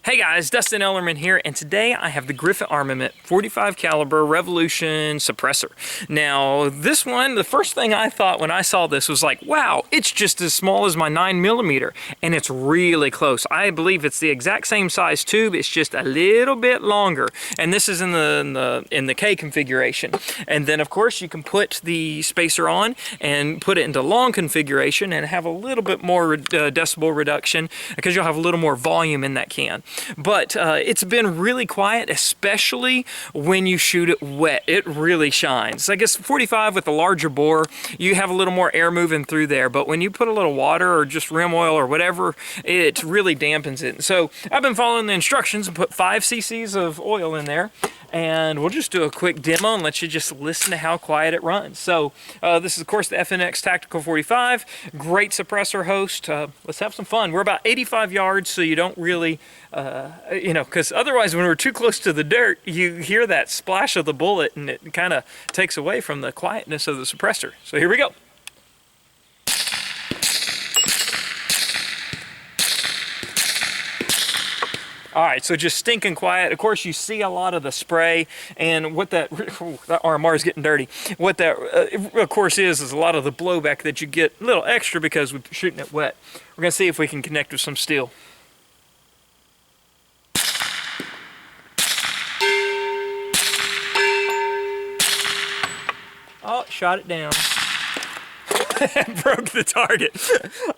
Hey guys, Dustin here, and today I have the Griffin Armament 45 caliber Revolution Suppressor. Now, this one, the first thing I thought when I saw this was like, wow, it's just as small as my 9mm, and it's really close. I believe it's the exact same size tube, it's just a little bit longer, and this is in the K configuration. And then, of course, you can put the spacer on and put it into long configuration and have a little bit more decibel reduction because you'll have a little more volume in that can. But it's been really quiet, especially when you shoot it wet. It really shines. I guess 45 with a larger bore, you have a little more air moving through there, but when you put a little water or just rim oil or whatever, it really dampens it. So I've been following the instructions and put 5 cc's of oil in there, and we'll just do a quick demo and let you just listen to how quiet it runs. So this is, of course, the FNX Tactical 45, great suppressor host. Let's have some fun. We're about 85 yards, so you don't really because otherwise when we're too close to the dirt, you hear that splash of the bullet and it kind of takes away from the quietness of the suppressor. So here we go. All right, so just stinking quiet. Of course, you see a lot of the spray, and what that RMR is getting dirty. What that, of course, is a lot of the blowback that you get a little extra because we're shooting it wet. We're gonna see if we can connect with some steel. Oh, shot it down. Broke the target.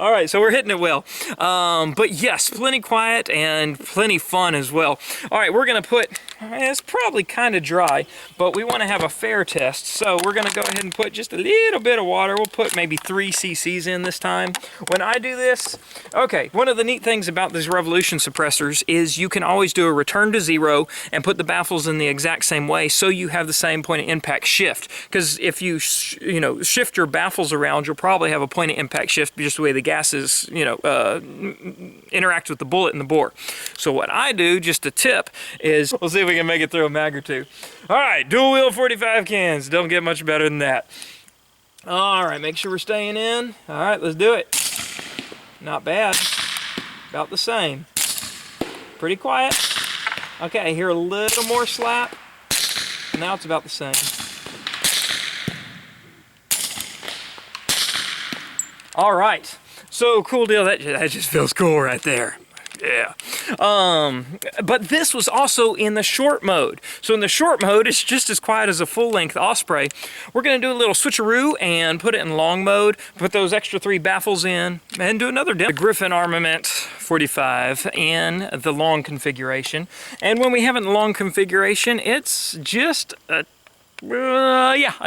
All right, so we're hitting it well. But yes, plenty quiet and plenty fun as well. All right, we're gonna put, it's probably kind of dry, but we wanna have a fair test. So we're gonna go ahead and put just a little bit of water. We'll put maybe 3 cc's in this time. When I do this, okay, one of the neat things about these Revolution suppressors is you can always do a return to 0 and put the baffles in the exact same way so you have the same point of impact shift. Because if you, shift your baffles around, you'll probably have a point of impact shift just the way the gases, interact with the bullet and the bore. So what I do, just a tip, is we'll see if we can make it through a mag or two. All right, dual wheel 45 cans. Don't get much better than that. All right, make sure we're staying in. All right, let's do it. Not bad. About the same. Pretty quiet. Okay, I hear a little more slap. Now it's about the same. All right, so cool deal. That just feels cool right there. Yeah. But this was also in the short mode. So in the short mode, it's just as quiet as a full-length Osprey. We're going to do a little switcheroo and put it in long mode, put those extra 3 baffles in, and do another demo. The Griffin Armament 45 in the long configuration. And when we have it in the long configuration, it's just a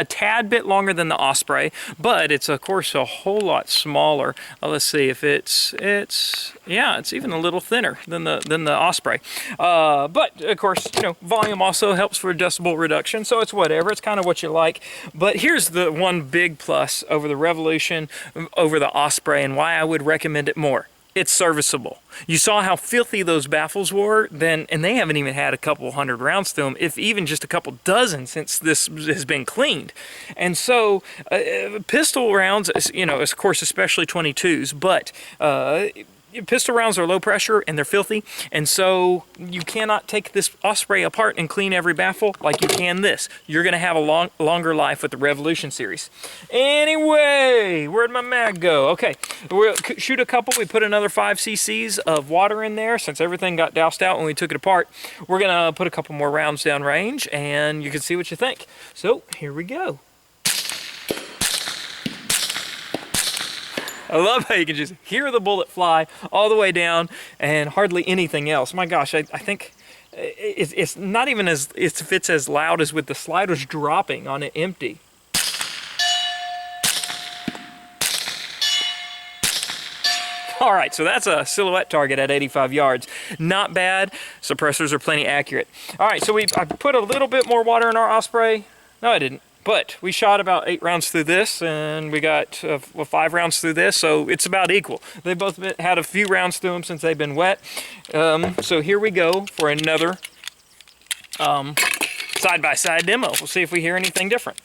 tad bit longer than the Osprey, but it's of course a whole lot smaller. Let's see if it's even a little thinner than the Osprey. But of course, volume also helps for decibel reduction, so it's whatever. It's kind of what you like. But here's the one big plus over the Revolution, over the Osprey, and why I would recommend it more. It's serviceable. You saw how filthy those baffles were, and they haven't even had a couple hundred rounds to them, if even just a couple dozen since this has been cleaned. And so pistol rounds, of course, especially 22s, but pistol rounds are low pressure and they're filthy, and so you cannot take this Osprey apart and clean every baffle like you can this. You're going to have a longer life with the Revolution series. Anyway, where'd my mag go? Okay, we'll shoot a couple. We put another 5 cc's of water in there since everything got doused out when we took it apart. We're going to put a couple more rounds down range and you can see what you think. So here we go. I love how you can just hear the bullet fly all the way down and hardly anything else. My gosh, I think it's not even if it's as loud as with the sliders dropping on it empty. All right, so that's a silhouette target at 85 yards. Not bad. Suppressors are plenty accurate. All right, so I put a little bit more water in our Osprey. No, I didn't. But we shot about 8 rounds through this, and we got 5 rounds through this, so it's about equal. They both had a few rounds through them since they've been wet. So here we go for another side-by-side demo. We'll see if we hear anything different.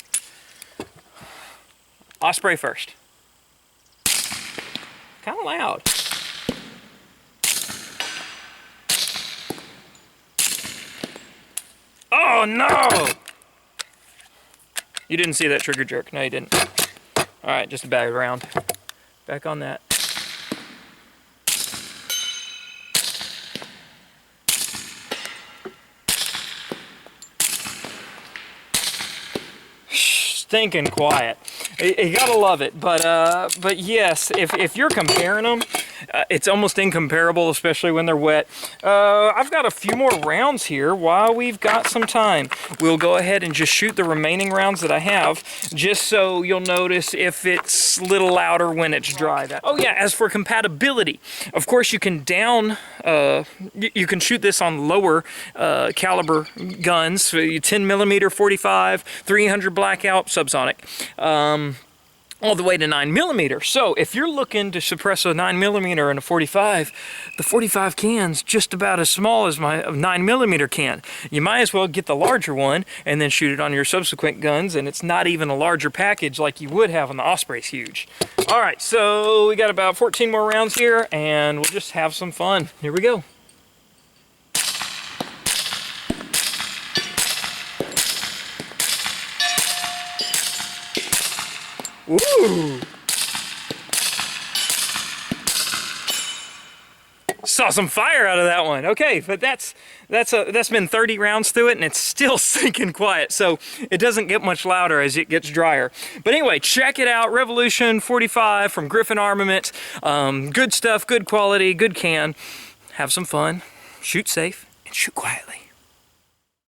Osprey first. Kind of loud. Oh no! You didn't see that trigger jerk. No, you didn't. All right, just a bag around. Back on that. Stinking quiet. You gotta love it, but yes, if you're comparing them, it's almost incomparable, especially when they're wet. I've got a few more rounds here while we've got some time. We'll go ahead and just shoot the remaining rounds that I have, just so you'll notice if it's a little louder when it's dry. Oh yeah, as for compatibility, of course you can you can shoot this on lower caliber guns, so 10mm 45, 300 blackout, subsonic. All the way to 9mm. So if you're looking to suppress a 9mm and a 45, the 45 can's just about as small as my 9mm can. You might as well get the larger one and then shoot it on your subsequent guns, and it's not even a larger package like you would have on the Osprey's huge. All right, so we got about 14 more rounds here, and we'll just have some fun. Here we go. Ooh! Saw some fire out of that one. Okay, but that's been 30 rounds through it, and it's still sinking quiet, so it doesn't get much louder as it gets drier. But anyway, check it out. Revolution 45 from Griffin Armament. Good stuff, good quality, good can. Have some fun, shoot safe, and shoot quietly.